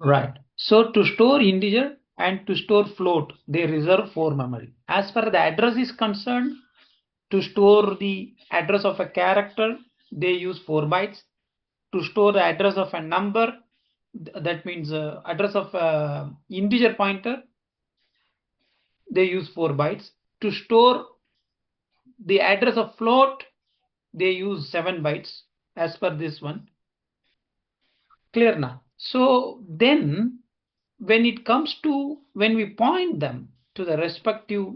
Right. So to store integer and to store float, they reserve 4 memory. As far as the address is concerned, to store the address of a character, they use 4 bytes. To store the address of a number, that means address of a integer pointer, they use 4 bytes. To store the address of float, they use 7 bytes as per this one. Clear now? So then when it comes to when we point them to the respective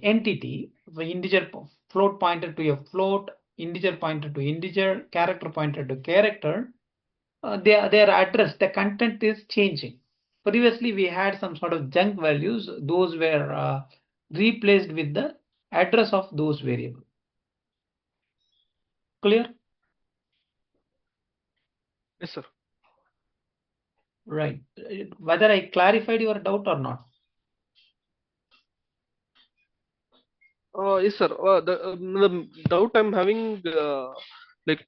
entity, the integer float pointer to a float, integer pointer to integer, character pointer to character, their address, the content is changing. Previously, we had some sort of junk values; those were replaced with the address of those variables. Clear? Yes, sir. Right. Whether I clarified your doubt or not? Yes, sir. The doubt I'm having, like,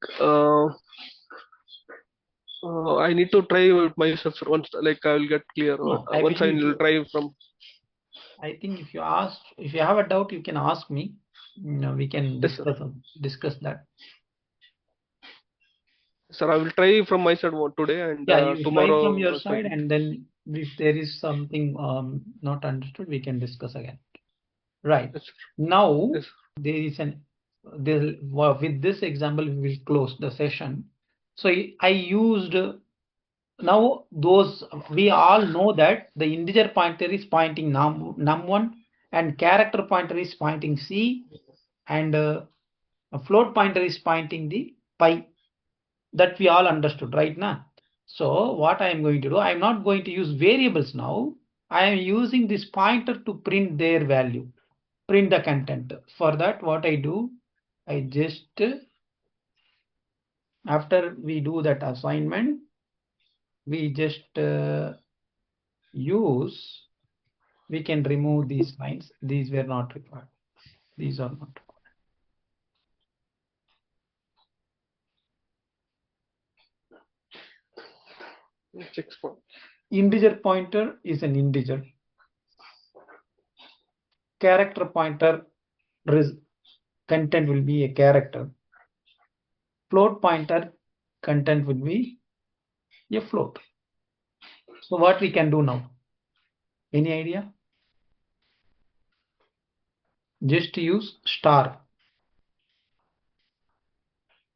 I need to try with myself sir, once. Like, I will get clear. No, I Once I believe will you. try from. I think if you have a doubt, you can ask me. We can Yes, sir. discuss that. Sir, I will try from my side today, and Yeah, you try from tomorrow your if I side, get. and then if there is something not understood, we can discuss again. Right. Yes, sir. Now Yes. there is with this example we will close the session. So I used now those we all know that the integer pointer is pointing num1 and character pointer is pointing c and a float pointer is pointing the pi. That we all understood right now. So what I am going to do, I am not going to use variables now. I am using this pointer to print their value, print the content. For that, what I do, I just after we do that assignment, we just use. We can remove these lines. These were not required. These are not required. Check for. Integer pointer is an integer. Character pointer content will be a character. Float pointer content will be a float. So what we can do now? Any idea? Just use star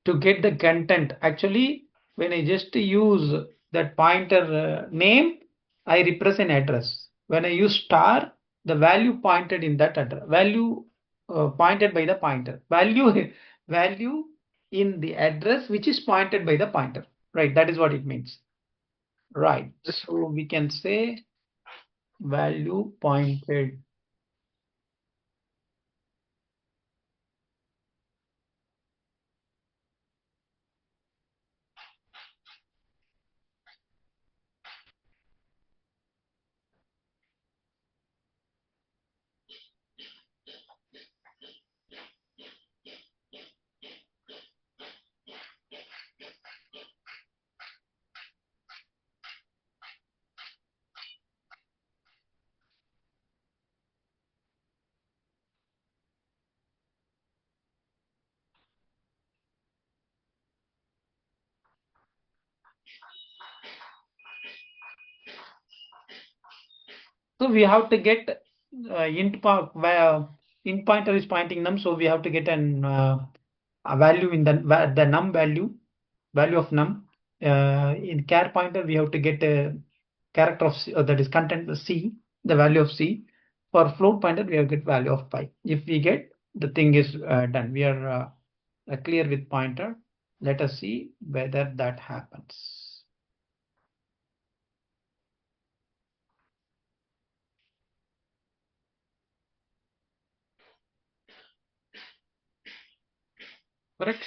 to get the content. Actually, when I just use that pointer name, I represent address. When I use star, the value pointed in that address, value pointed by the pointer, value in the address which is pointed by the pointer. Right, that is what it means. Right, Yes. so we can say value pointed. So we have to get int pointer is pointing num, so we have to get a value in the num value of num. In char pointer, we have to get a character of C, that is content c, the value of c. For float pointer, we have to get value of pi. If we get, the thing is done. We are clear with pointer. Let us see whether that happens. Correct?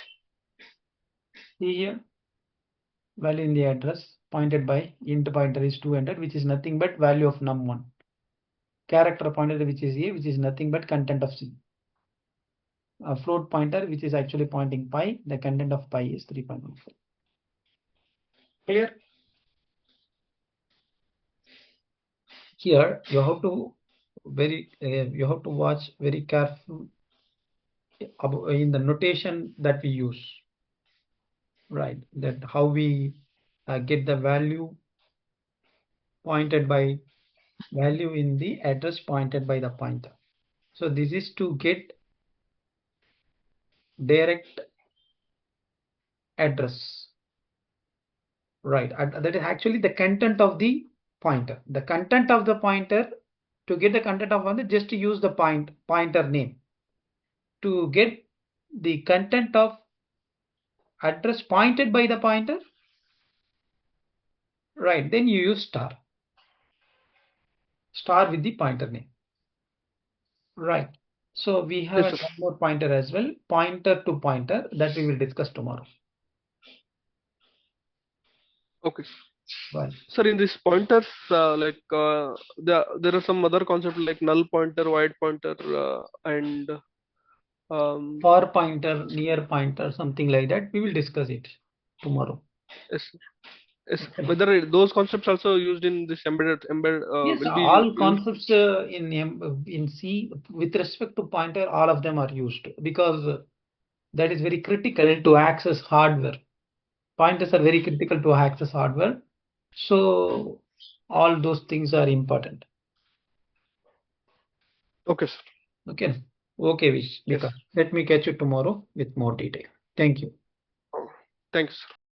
See here. Value in the address pointed by int pointer is 200, which is nothing but value of num1. Character pointer, which is a, which is nothing but content of c. A float pointer, which is actually pointing pi, the content of pi is 3.15. Clear? here you have to you have to watch very careful in the notation that we use, right? That how we get the value pointed by value in the address pointed by the pointer. So this is to get direct address, right? That is actually the content of the pointer. The content of the pointer, to get the content of pointer, just to use the pointer name. To get the content of address pointed by the pointer, right? Then you use star with the pointer name, right? So we have Yes, sir. one more pointer as well, pointer to pointer, that we will discuss tomorrow. Okay. Right. Sir, in these pointers, there are some other concepts like null pointer, void pointer, and Far pointer, near pointer, something like that. We will discuss it tomorrow. yes, yes. Okay. Whether those concepts also used in this embed Yes, will be all used. concepts in C with respect to pointer, all of them are used because that is very critical to access hardware. Pointers are very critical to access hardware. So all those things are important. Okay, sir. Okay. Okay, Yes. Vikas. Let me catch you tomorrow with more detail. Thank you. Oh, thanks.